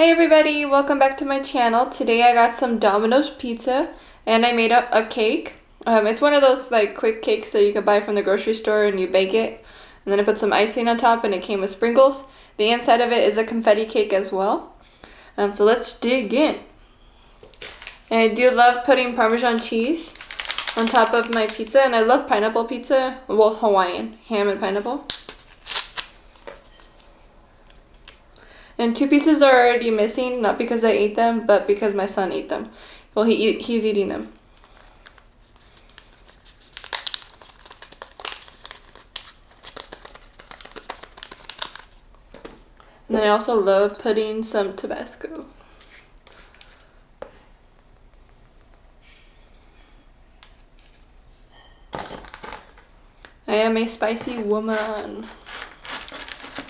Hey everybody, welcome back to my channel. Today I got some Domino's pizza and I made up a cake. It's one of those like quick cakes that you can buy from the grocery store and you bake it. And then I put some icing on top and it came with sprinkles. The inside of it is a confetti cake as well. So let's dig in. And I do love putting Parmesan cheese on top of my pizza, and I love pineapple pizza, well, Hawaiian, ham and pineapple. And two pieces are already missing, not because I ate them, but because my son ate them. Well, he's eating them. And then I also love putting some Tabasco. I am a spicy woman.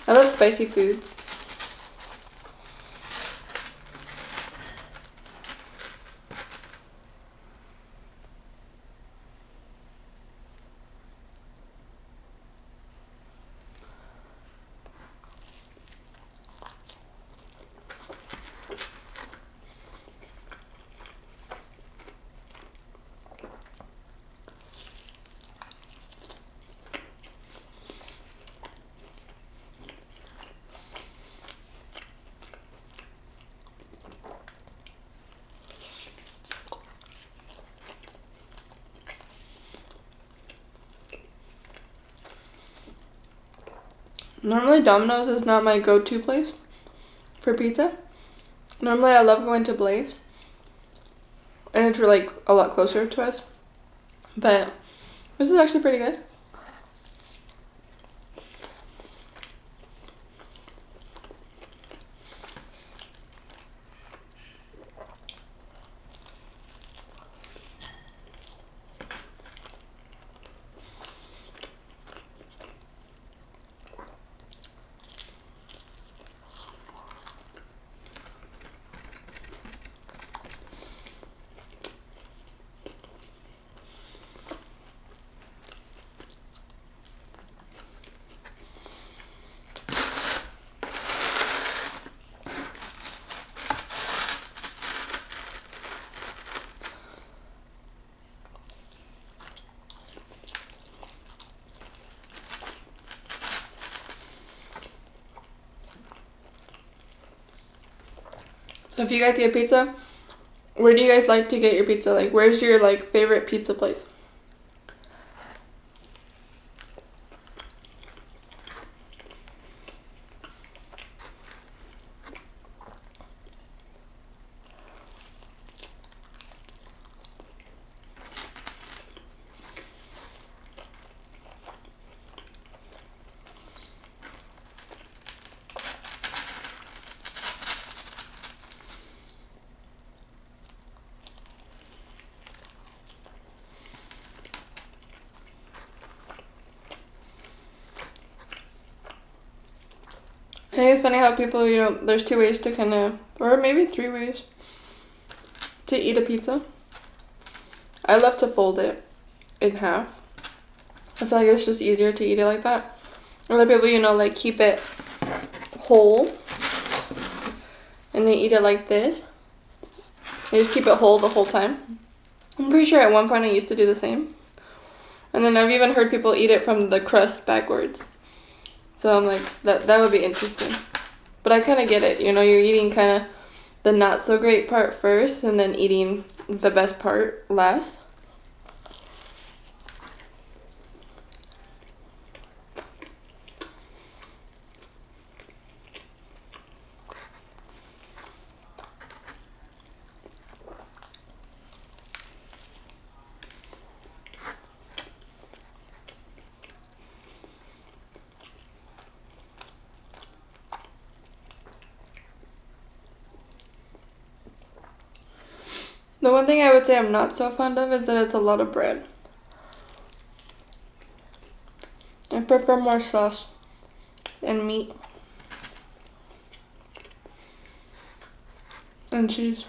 I love spicy foods. Normally Domino's is not my go-to place for pizza. Normally I love going to Blaze, and it's like a lot closer to us. But this is actually pretty good. So if you guys get pizza, where do you guys like to get your pizza? Like, where's your like favorite pizza place? I think it's funny how people, there's two ways to kind of, or maybe three ways to eat a pizza. I love to fold it in half. I feel like it's just easier to eat it like that. Other people, like keep it whole and they eat it like this. They just keep it whole the whole time. I'm pretty sure at one point I used to do the same. And then I've even heard people eat it from the crust backwards. So I'm like, that would be interesting. But I kind of get it. You're eating kind of the not so great part first and then eating the best part last. The one thing I would say I'm not so fond of is that it's a lot of bread. I prefer more sauce and meat and cheese.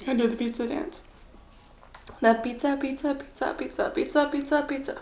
I do the pizza dance. The pizza, pizza, pizza, pizza, pizza, pizza, pizza.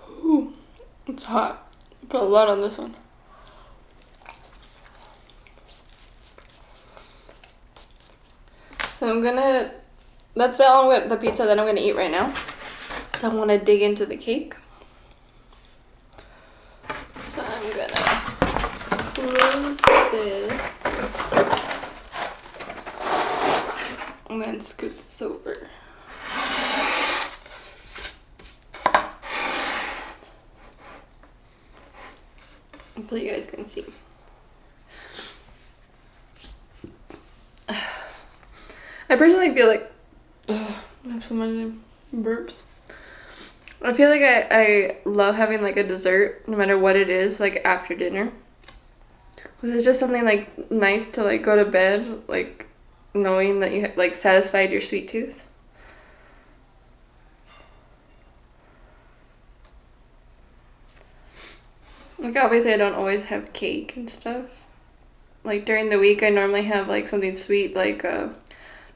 Ooh, it's hot. Put a lot on this one. So that's all with the pizza that I'm gonna eat right now. So I'm gonna dig into the cake. So I'm gonna close this. And then scoot this over. Until you guys can see. I personally feel like I have so many burps. I feel like I love having like a dessert no matter what it is, like after dinner. Cause it's just something like nice to like go to bed like knowing that you like satisfied your sweet tooth. Like obviously I don't always have cake and stuff. Like during the week I normally have like something sweet like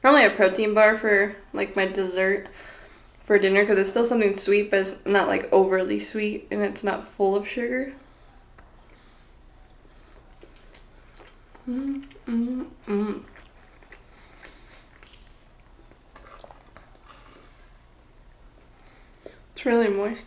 normally a protein bar for like my dessert for dinner because it's still something sweet but it's not like overly sweet and it's not full of sugar. It's really moist.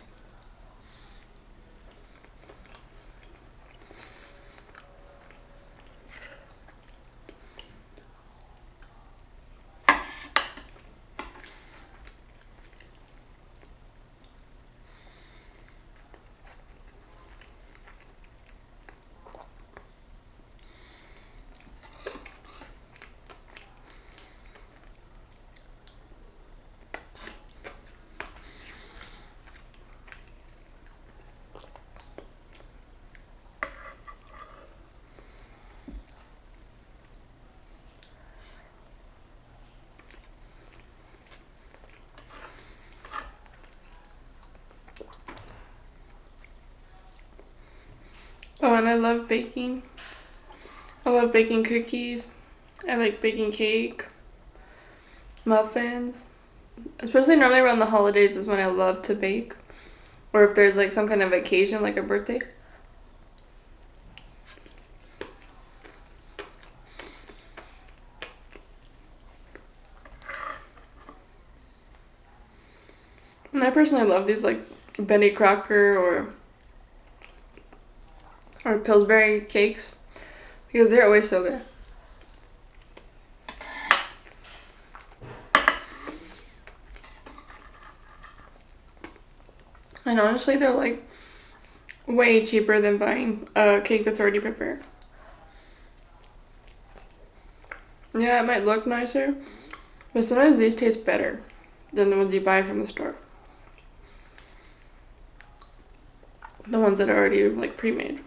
Oh, and I love baking. I love baking cookies. I like baking cake, muffins. Especially normally around the holidays is when I love to bake. Or if there's like some kind of occasion, like a birthday. And I personally love these like Betty Crocker or Pillsbury cakes because they're always so good. And honestly, they're like way cheaper than buying a cake that's already prepared. Yeah, it might look nicer, but sometimes these taste better than the ones you buy from the store. The ones that are already like pre-made.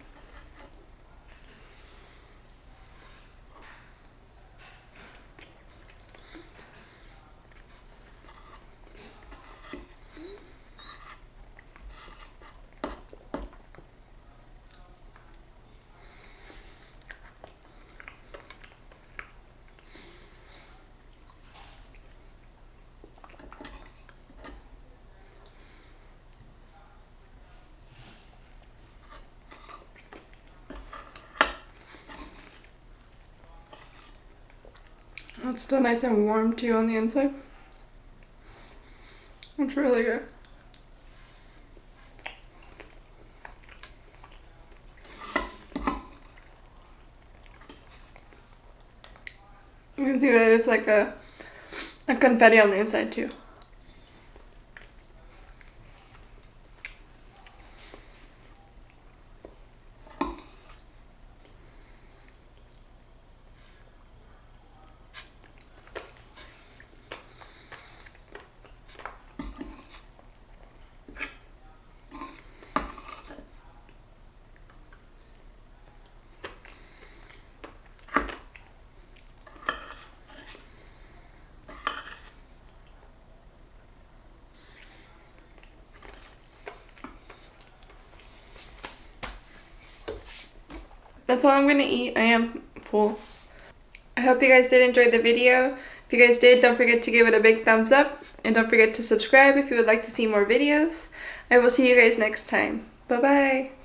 It's still nice and warm too on the inside. It's really good. You can see that it's like a confetti on the inside too. That's all I'm gonna eat. I am full. I hope you guys did enjoy the video. If you guys did, don't forget to give it a big thumbs up. And don't forget to subscribe if you would like to see more videos. I will see you guys next time. Bye-bye.